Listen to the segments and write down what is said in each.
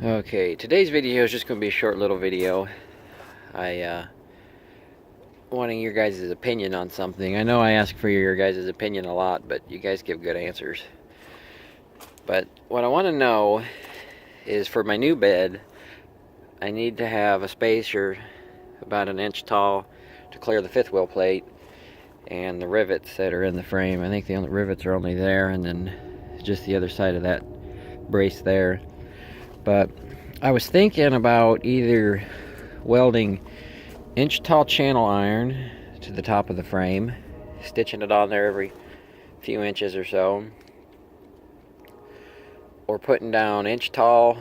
Okay, today's video is just going to be a short little video. I wanting your guys' opinion on something. I know I ask for your guys' opinion a lot, but you guys give good answers. But what I want to know is, for my new bed, I need to have a spacer about an inch tall to clear the fifth wheel plate and the rivets that are in the frame. I think the only rivets are only there, and then just the other side of that brace there. But I was thinking about either welding inch tall channel iron to the top of the frame, stitching it on there every few inches or so, or putting down inch tall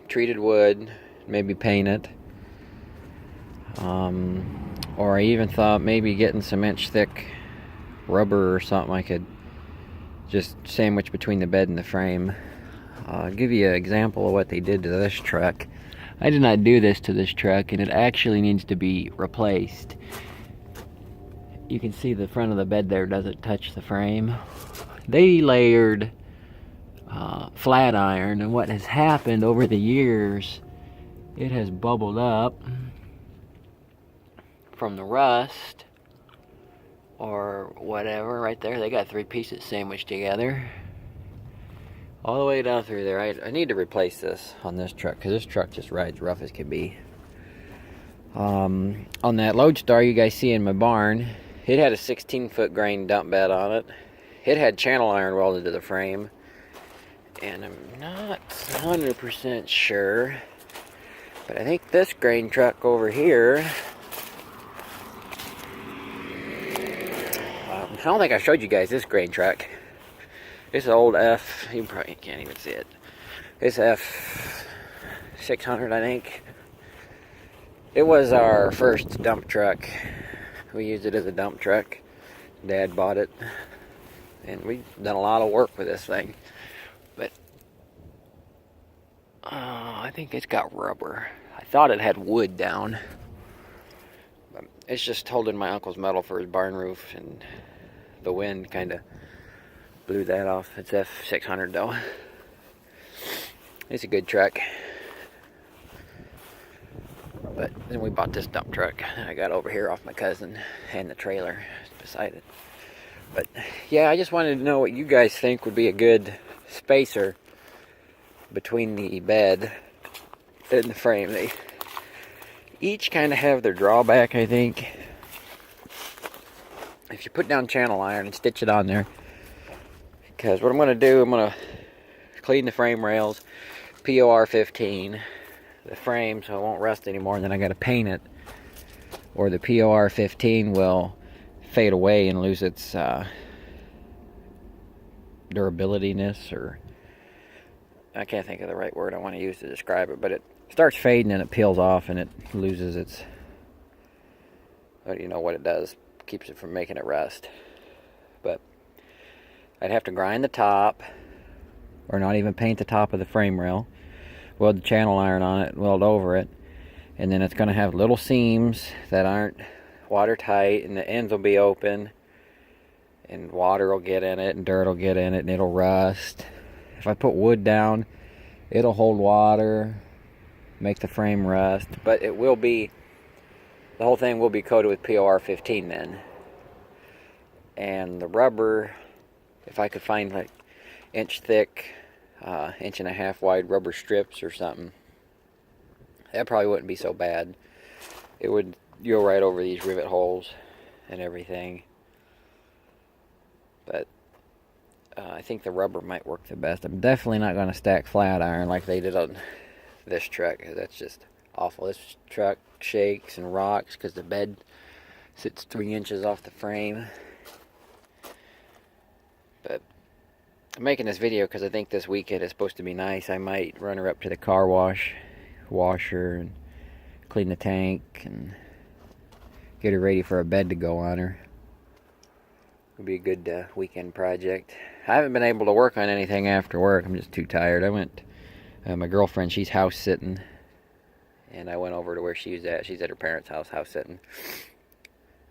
treated wood, maybe paint it. Or I even thought maybe getting some inch thick rubber or something I could just sandwich between the bed and the frame. I'll give you an example of what they did to this truck. I did not do this to this truck, and it actually needs to be replaced. You can see the front of the bed there doesn't touch the frame. They layered flat iron, and what has happened over the years, it has bubbled up from the rust or whatever. Right there, they got three pieces sandwiched together all the way down through there. I need to replace this on this truck, because this truck just rides rough as can be. On that Lodestar you guys see in my barn, it had a 16-foot grain dump bed on it. It had channel iron welded to the frame, and I'm not 100% sure, but I think this grain truck over here, I don't think I showed you guys this grain truck. It's an old F, you probably can't even see it. It's F600, I think. It was our first dump truck. We used it as a dump truck. Dad bought it, and we've done a lot of work with this thing. But I think it's got rubber. I thought it had wood down. But it's just holding my uncle's metal for his barn roof, and the wind kind of blew that off. It's F600 though. It's a good truck. But then we bought this dump truck I got over here off my cousin, and the trailer beside it. But yeah, I just wanted to know what you guys think would be a good spacer between the bed and the frame. They each kind of have their drawback, I think. If you put down channel iron and stitch it on there, because what I'm going to do, I'm going to clean the frame rails, POR 15, the frame so it won't rust anymore, and then I got to paint it, or the POR 15 will fade away and lose its durability-ness, or I can't think of the right word I want to use to describe it, but it starts fading and it peels off and it loses its, you know what it does, keeps it from making it rust. But I'd have to grind the top, or not even paint the top of the frame rail, weld the channel iron on it, weld over it, and then it's going to have little seams that aren't watertight, and the ends will be open, and water will get in it, and dirt will get in it, and it'll rust. If I put wood down, it'll hold water, make the frame rust, but it will be, the whole thing will be coated with POR 15 then. And the rubber, if I could find like inch thick, inch and a half wide rubber strips or something, that probably wouldn't be so bad. It would go right over these rivet holes and everything. But I think the rubber might work the best. I'm definitely not going to stack flat iron like they did on this truck. That's just awful. This truck shakes and rocks because the bed sits 3 inches off the frame. But I'm making this video because I think this weekend is supposed to be nice. I might run her up to the car washer and clean the tank and get her ready for a bed to go on her. It'll be a good weekend project. I haven't been able to work on anything after work. I'm just too tired. I went, my girlfriend, she's house sitting, and I went over to where she was at. She's at her parents' house sitting,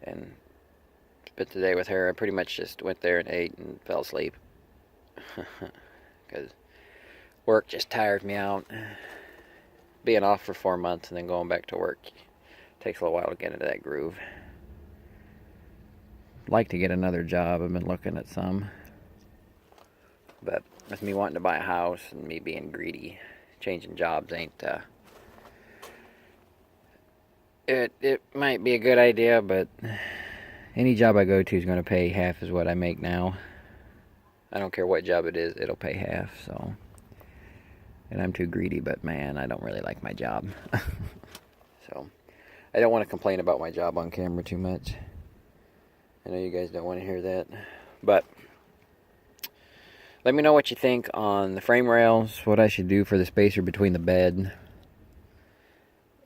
and spent the day with her. I pretty much just went there and ate and fell asleep because work just tired me out. being off for 4 months and then going back to work takes a little while to get into that groove. I'd like to get another job. I've been looking at some. But with me wanting to buy a house and me being greedy, changing jobs ain't... It might be a good idea, but any job I go to is going to pay half as what I make now. I don't care what job it is, it'll pay half, so... And I'm too greedy, but man, I don't really like my job. So, I don't want to complain about my job on camera too much. I know you guys don't want to hear that. But, let me know what you think on the frame rails, what I should do for the spacer between the bed.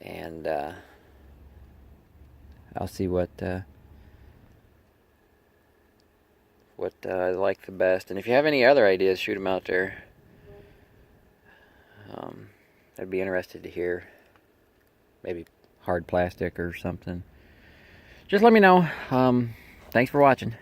And, I'll see what I like the best. And if you have any other ideas, shoot them out there. I'd be interested to hear. Maybe hard plastic or something. Just let me know. Thanks for watching.